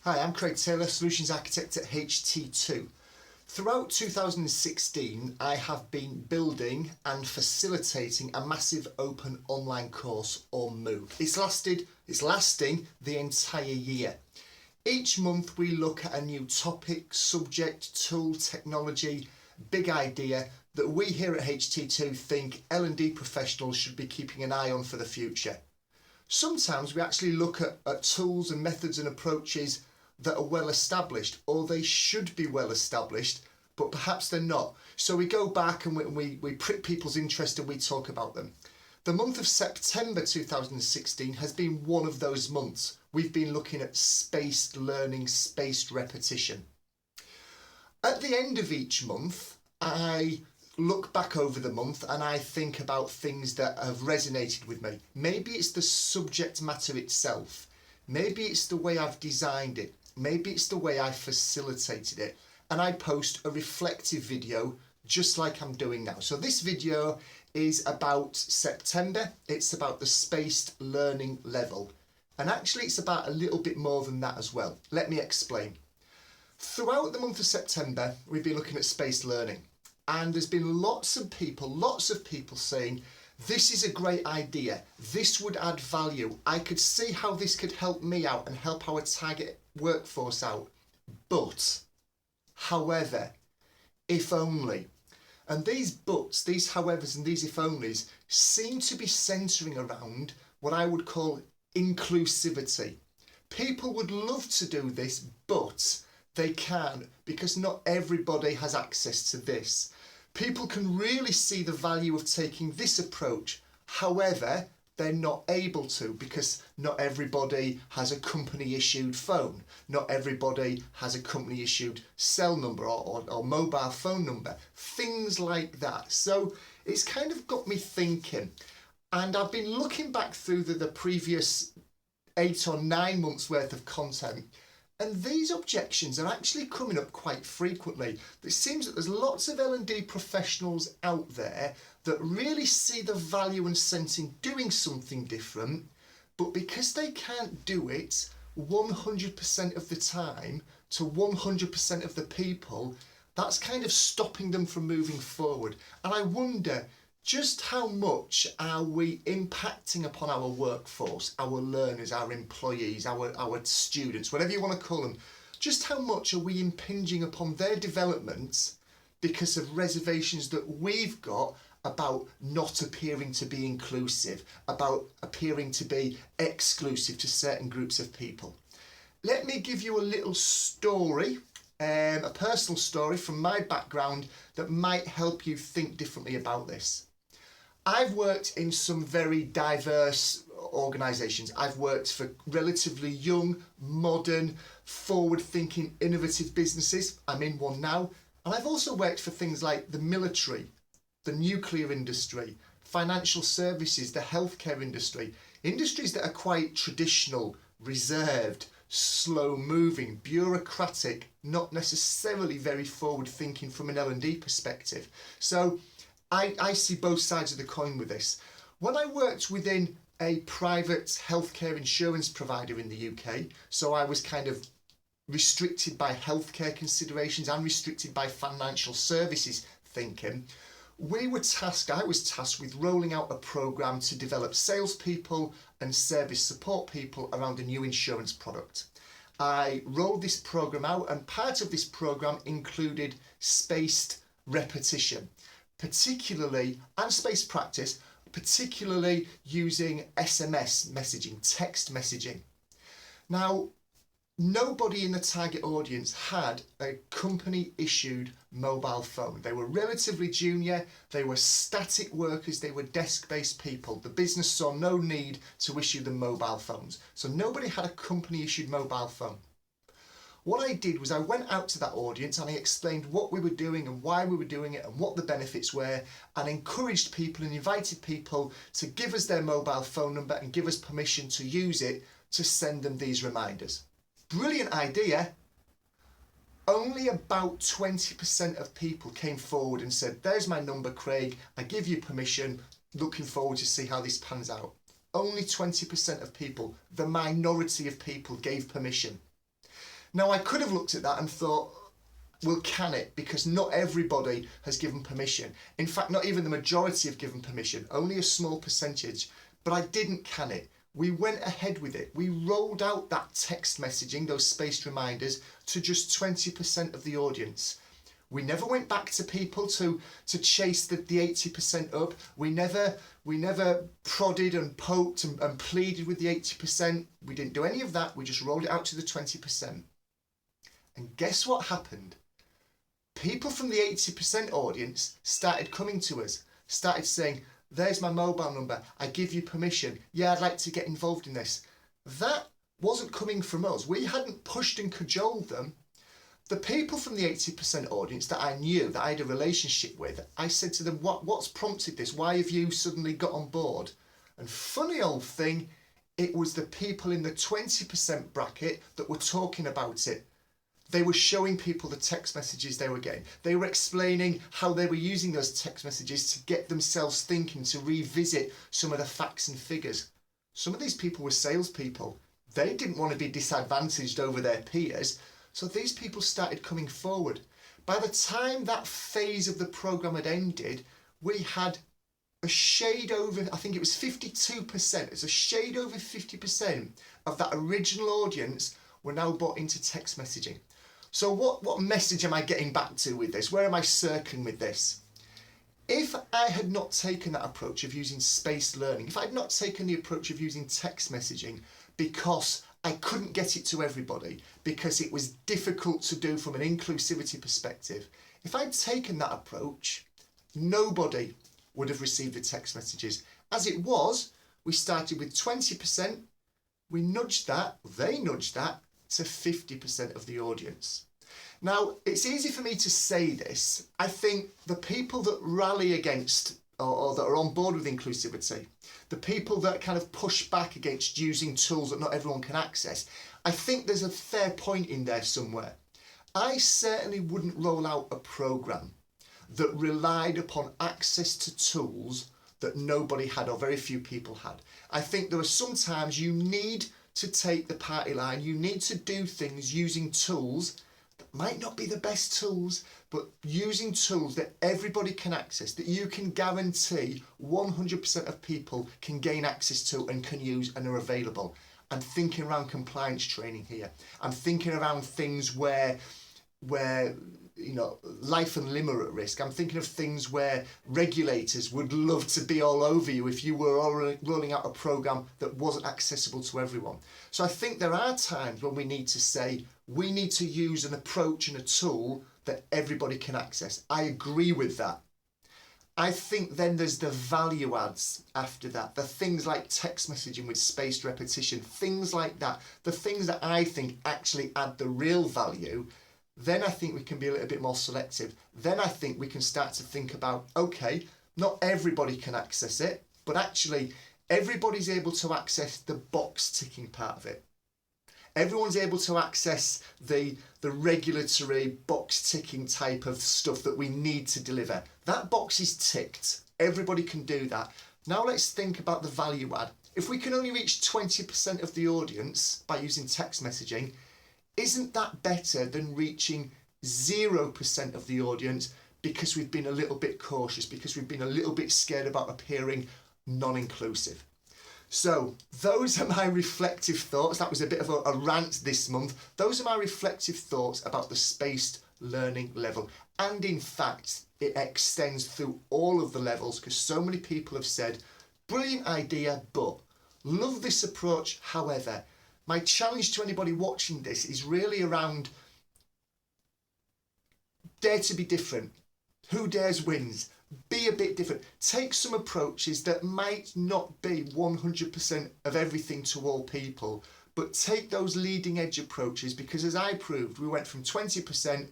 Hi, I'm Craig Taylor, Solutions Architect at HT2. Throughout 2016, I have been building and facilitating a massive open online course, or MOOC. It's lasting the entire year. Each month we look at a new topic, subject, tool, technology, big idea that we here at HT2 think L&D professionals should be keeping an eye on for the future. Sometimes we actually look at tools and methods and approaches that are well established, or they should be well established, but perhaps they're not. So we go back and we prick people's interest and we talk about them. The month of September 2016 has been one of those months. We've been looking at spaced learning, spaced repetition. At the end of each month, I look back over the month and I think about things that have resonated with me. Maybe it's the subject matter itself. Maybe it's the way I've designed it. Maybe it's the way I facilitated it. And I post a reflective video just like I'm doing now. So this video is about September. It's about the spaced learning level. And actually it's about a little bit more than that as well. Let me explain. Throughout the month of September, we've been looking at spaced learning. And there's been lots of people saying, this is a great idea. This would add value. I could see how this could help me out and help our target workforce out. But, however, if only. And these buts, these howevers and these if onlys seem to be centering around what I would call inclusivity. People would love to do this, but they can't because not everybody has access to this. People can really see the value of taking this approach. However, they're not able to because not everybody has a company issued phone. Not everybody has a company issued cell number or mobile phone number. Things like that. So it's kind of got me thinking. And I've been looking back through the previous 8 or 9 months worth of content. And these objections are actually coming up quite frequently. It seems that there's lots of L&D professionals out there that really see the value and sense in doing something different, but because they can't do it 100% of the time to 100% of the people, that's kind of stopping them from moving forward. And I wonder, just how much are we impacting upon our workforce, our learners, our employees, our students, whatever you want to call them, just how much are we impinging upon their development because of reservations that we've got about not appearing to be inclusive, about appearing to be exclusive to certain groups of people. Let me give you a little story, a personal story from my background that might help you think differently about this. I've worked in some very diverse organisations. I've worked for relatively young, modern, forward-thinking, innovative businesses. I'm in one now. And I've also worked for things like the military, the nuclear industry, financial services, the healthcare industry, industries that are quite traditional, reserved, slow-moving, bureaucratic, not necessarily very forward-thinking from an L&D perspective. So I see both sides of the coin with this. When I worked within a private healthcare insurance provider in the UK, so I was kind of restricted by healthcare considerations and restricted by financial services thinking, I was tasked with rolling out a program to develop salespeople and service support people around a new insurance product. I rolled this program out, and part of this program included spaced repetition, and spaced practice, particularly using SMS messaging, text messaging. Now, nobody in the target audience had a company issued mobile phone. They were relatively junior, they were static workers, they were desk-based people. The business saw no need to issue them mobile phones. So nobody had a company issued mobile phone. What I did was I went out to that audience and I explained what we were doing and why we were doing it and what the benefits were, and encouraged people and invited people to give us their mobile phone number and give us permission to use it to send them these reminders. Brilliant idea. Only about 20% of people came forward and said, there's my number, Craig, I give you permission, looking forward to see how this pans out. Only 20% of people, the minority of people, gave permission. Now, I could have looked at that and thought, well, can it? Because not everybody has given permission. In fact, not even the majority have given permission, only a small percentage. But I didn't can it. We went ahead with it. We rolled out that text messaging, those spaced reminders, to just 20% of the audience. We never went back to people to chase the 80% up. We never prodded and poked and pleaded with the 80%. We didn't do any of that. We just rolled it out to the 20%. And guess what happened? People from the 80% audience started coming to us, started saying, there's my mobile number, I give you permission, yeah, I'd like to get involved in this. That wasn't coming from us. We hadn't pushed and cajoled them. The people from the 80% audience that I knew, that I had a relationship with, I said to them, what's prompted this? Why have you suddenly got on board? And funny old thing, it was the people in the 20% bracket that were talking about it. They were showing people the text messages they were getting. They were explaining how they were using those text messages to get themselves thinking, to revisit some of the facts and figures. Some of these people were salespeople. They didn't want to be disadvantaged over their peers. So these people started coming forward. By the time that phase of the program had ended, we had a shade over, I think it was 52%. It's a shade over 50% of that original audience were now bought into text messaging. So what message am I getting back to with this? Where am I circling with this? If I had not taken that approach of using spaced learning, if I had not taken the approach of using text messaging because I couldn't get it to everybody, because it was difficult to do from an inclusivity perspective, if I'd taken that approach, nobody would have received the text messages. As it was, we started with 20%, we nudged that, they nudged that, to 50% of the audience. Now, it's easy for me to say this. I think the people that rally against or that are on board with inclusivity, the people that kind of push back against using tools that not everyone can access, I think there's a fair point in there somewhere. I certainly wouldn't roll out a program that relied upon access to tools that nobody had or very few people had. I think there are sometimes you need to take the party line. You need to do things using tools that might not be the best tools, but using tools that everybody can access, that you can guarantee 100% of people can gain access to and can use and are available. I'm thinking around compliance training here. I'm thinking around things where life and limb are at risk. I'm thinking of things where regulators would love to be all over you if you were rolling out a program that wasn't accessible to everyone. So I think there are times when we need to say, we need to use an approach and a tool that everybody can access. I agree with that. I think then there's the value adds after that, the things like text messaging with spaced repetition, things like that, the things that I think actually add the real value. Then I think we can be a little bit more selective. Then I think we can start to think about, okay, not everybody can access it, but actually everybody's able to access the box ticking part of it. Everyone's able to access the regulatory box ticking type of stuff that we need to deliver. That box is ticked. Everybody can do that. Now let's think about the value add. If we can only reach 20% of the audience by using text messaging, isn't that better than reaching 0% of the audience because we've been a little bit cautious, because we've been a little bit scared about appearing non-inclusive? So those are my reflective thoughts. That was a bit of a rant this month. Those are my reflective thoughts about the spaced learning level. And in fact, it extends through all of the levels because so many people have said, brilliant idea, but love this approach. However, my challenge to anybody watching this is really around dare to be different. Who dares wins. Be a bit different. Take some approaches that might not be 100% of everything to all people, but take those leading edge approaches because as I proved, we went from 20%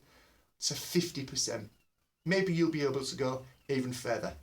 to 50%. Maybe you'll be able to go even further.